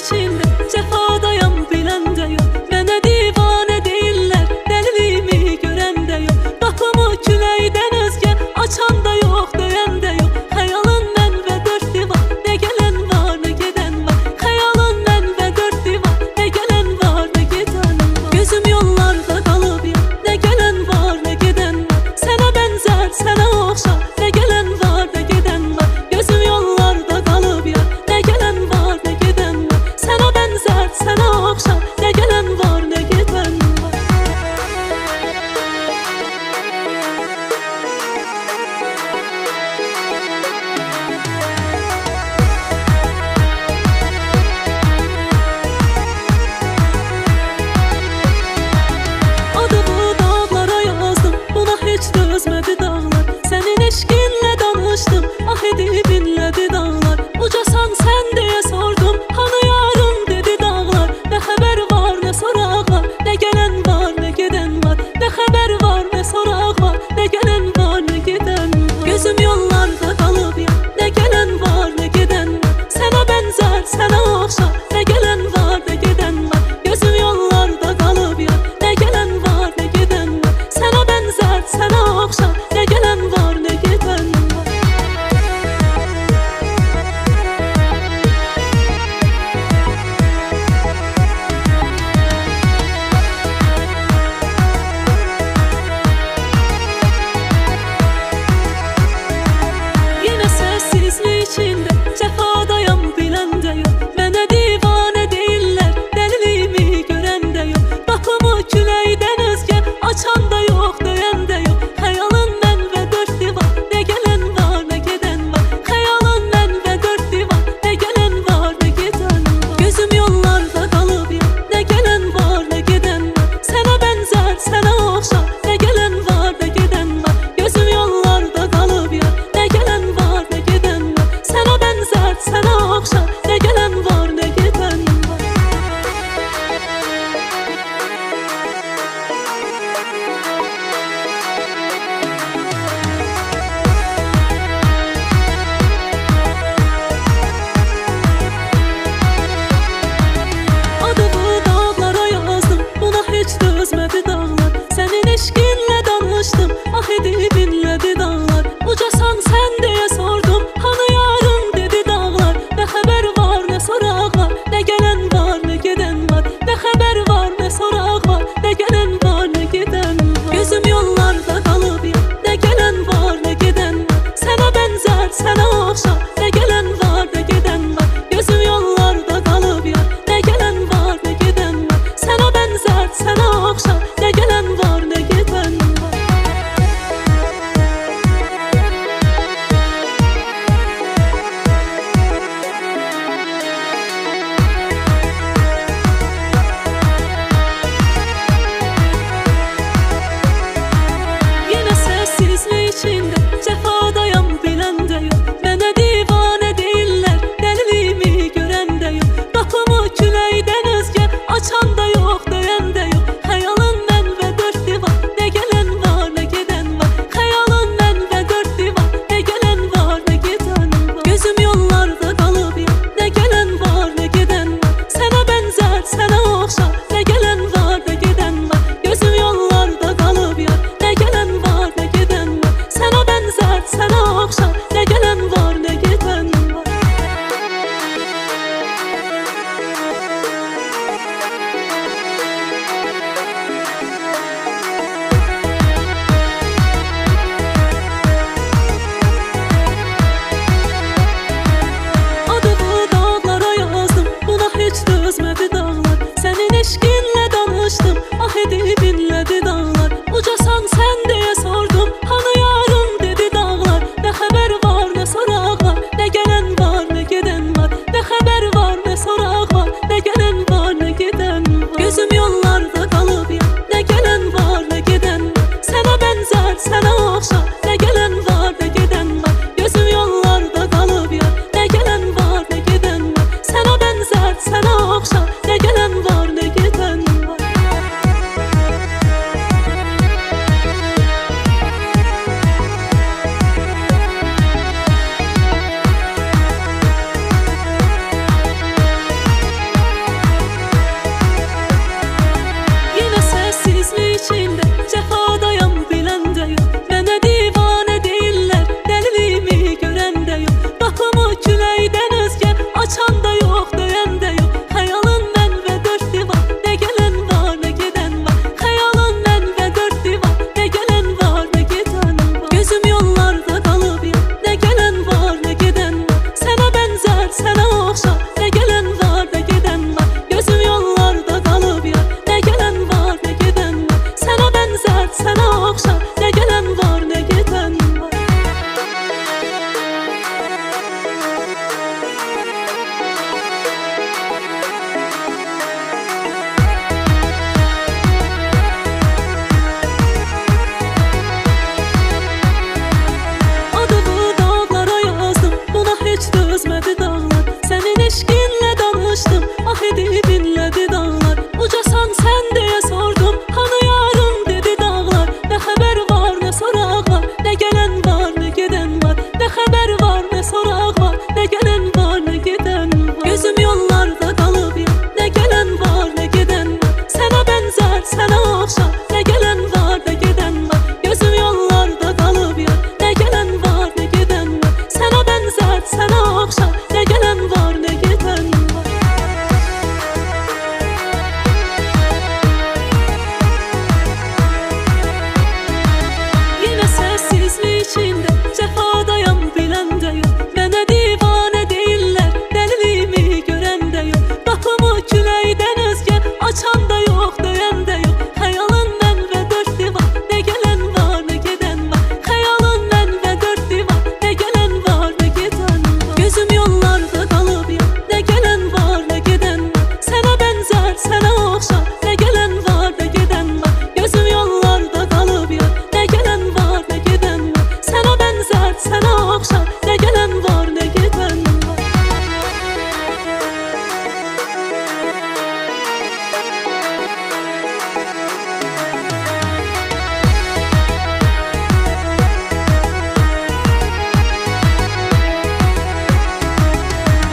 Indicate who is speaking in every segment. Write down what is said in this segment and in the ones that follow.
Speaker 1: içində cəfadayam bilən də yox. Mənə divanə deyirlər, dəliliyimi görən də yox. Qapımı küləkdən özgə açan da yox, döyən də yox. Xəyalın mən və dörd divar, nə gələn var, nə gedən var. Xəyalın mən və dörd divar, nə gələn var, nə gedən var. Gözüm yollarda qalıb ya, nə gələn var, nə gedən var. Sənə bənzər, sənə oxşar, nə gələn var, nə gedən var. Gözüm yollarda qalıb ya, nə gələn var, nə gedən var. Sənə Ne gelen var ne giden var. Gözüm yollarda kalıp ya. Ne gelen var ne giden var. Sana benzer sana okşar. Ne gelen var ne giden var. Gözüm yollarda kalıp ya. Ne gelen var ne giden var. Sana benzer sana okşar. Ne gelen var ne giden var. Yine sessizlik içinde cefadayım bilen de yok. Bana divane değiller deliliğimi gören de yok. Kapımı küleyden özge açan da yok döyen de yok. Hayalın ben ve dört divar ne gelen var ne giden var. Hayalın ben ve dört divar ne gelen var ne giden var. Gözüm yollarda kalıp ya. Ne gelen var ne giden var. Sana benzer sana okşar. Ne gelen var ne giden var. Gözüm yollarda kalıp ya. Ne gelen var ne giden var. Sana benzer sana okşar. Ne gelen var ne giden var.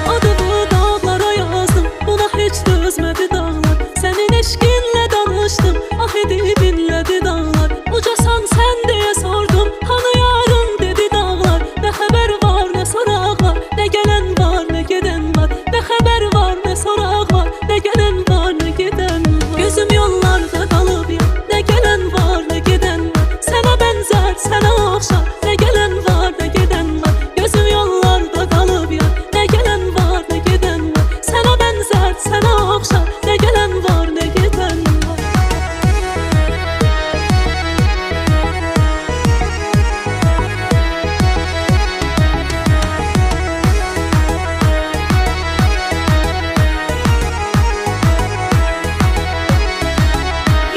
Speaker 1: Adımı dağlara yazdım, buna hiç düzmedi dağlar. Senin eşkinle danıştım, ah edip inledi dağlar. Ucasan sen diye sordum, hani yarın dedi dağlar. Ne haber var ne sorak var, ne gelen var ne giden var. Ne haber var ne sorak var, ne gelen var ne giden var. Gözüm yollarda kalıp ya, ne gelen var ne giden var. Sana benzer sana okşar, ne gelen var ne giden var. Gözüm yollarda kalıp ya, ne gelen var ne giden var. Sana benzer sana okşar, ne gelen var ne giden var.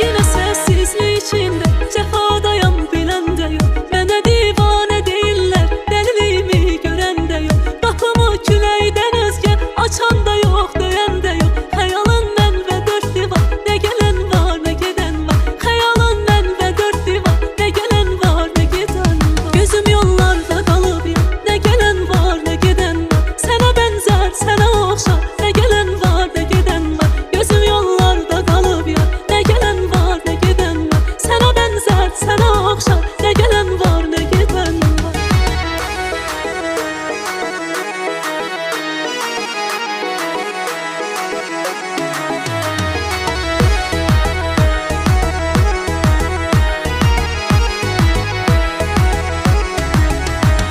Speaker 1: Yine sessizlik içinde cefadayım bilen de yok. Bana divane değiller deliliğimi gören de yok. Kapımı küleyden özge açan da yok döyen de yok. Hayalın ben ve dört divar ne gelen var ne giden var. Hayalın ben ve dört divar ne gelen var ne giden var. Gözüm yollarda kalıp ya. Ne gelen var ne giden var. Sana benzer sana okşar. Ne gelen var ne giden var. Gözüm yollarda kalıp ya. Ne gelen var ne giden var. Sana benzer sana okşar. Ne gelen var ne giden var.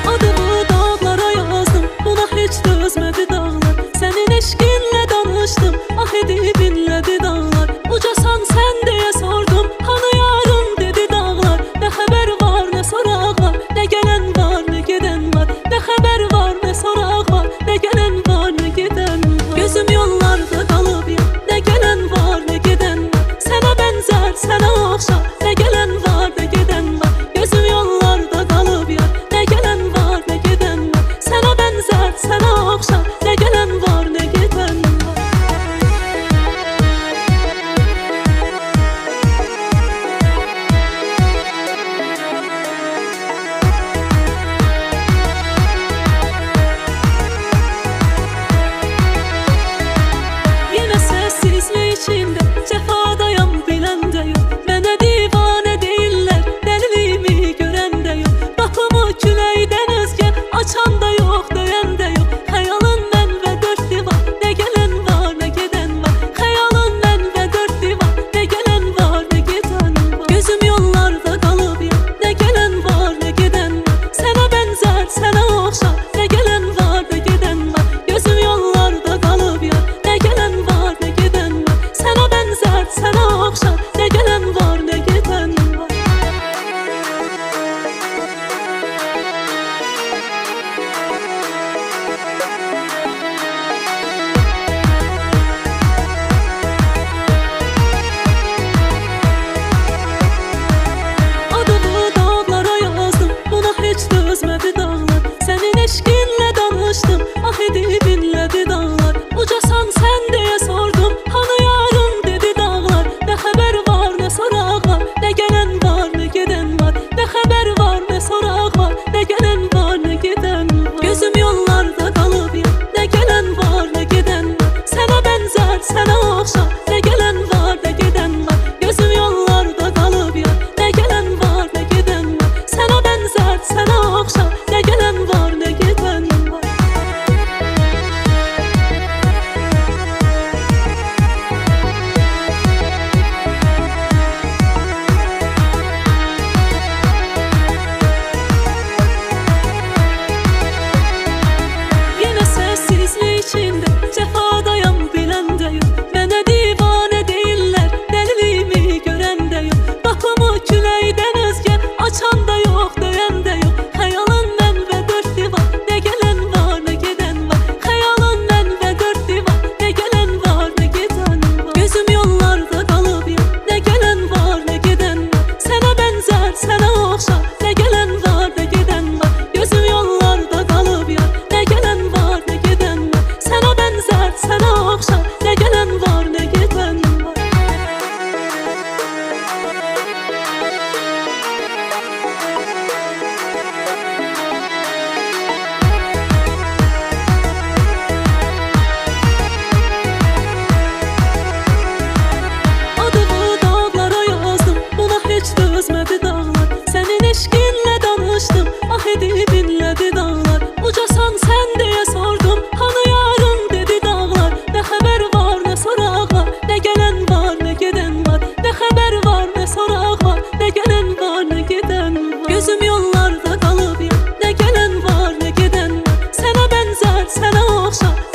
Speaker 1: Adımı dağlara yazdım, buna hiç düzmedi dağlar. Senin eşkinle danıştım, ah edip inledi dağlar. Ucasan sen diye sordum, hani yarın dedi dağlar. Ne haber var ne sorak var, ne gelen var ne giden var. Ne haber var ne sorak var, ne gelen var ne giden var. Gözüm yollarda kalıp ya, ne gelen var ne giden var. Sana benzer sana okşar, ne gelen var ne giden var. Gözüm yollarda kalıp ya, ne gelen var ne giden var. Sana benzer sana okşar, ne gelen var ne giden var. Yine sessizlik içinde cefadayım bilen de yok. Bana divane değiller deliliğimi gören de yok. Kapımı küleyden özge açan da yok döyen de yok. Hayalın ben sənə oxşar